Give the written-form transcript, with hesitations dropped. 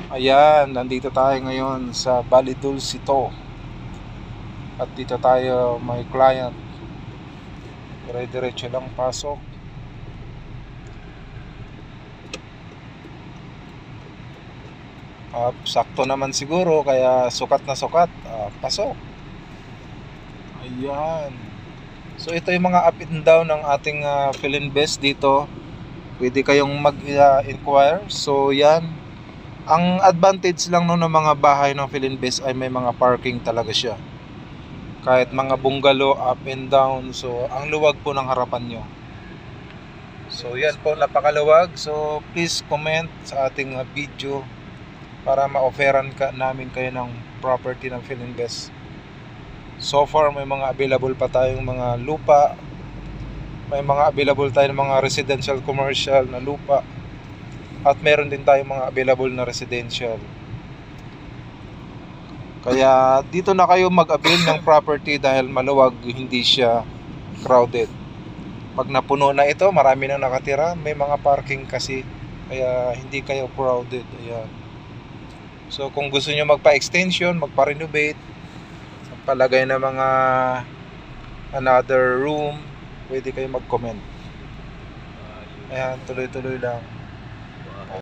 Ayan, nandito tayo ngayon sa Valle Dulcito. At dito tayo may client. Dire-diretso lang pasok. Sakto naman siguro, kaya sukat na sukat. Pasok. Ayan. So ito yung mga up and down ng ating Philinvest dito. Pwede kayong mag-inquire. So yan. Ang advantage lang no ng mga bahay ng Philinvest ay may mga parking talaga siya. Kahit mga bungalow up and down, so ang luwag po ng harapan nyo. So yan po, napakaluwag. So please comment sa ating video para ma-offeran namin kayo ng property ng Philinvest. So far may mga available pa tayong mga lupa. May mga available tayong mga residential commercial na lupa. At meron din tayong mga available na residential. Kaya dito na kayo mag-avail ng property dahil maluwag, hindi siya crowded. Pag napuno na ito, marami na nakatira, may mga parking kasi, kaya hindi kayo crowded. Ayan. So kung gusto nyo magpa-extension, magpa-renovate, magpalagay na mga another room, pwede kayo mag-comment. Ayan, tuloy-tuloy lang.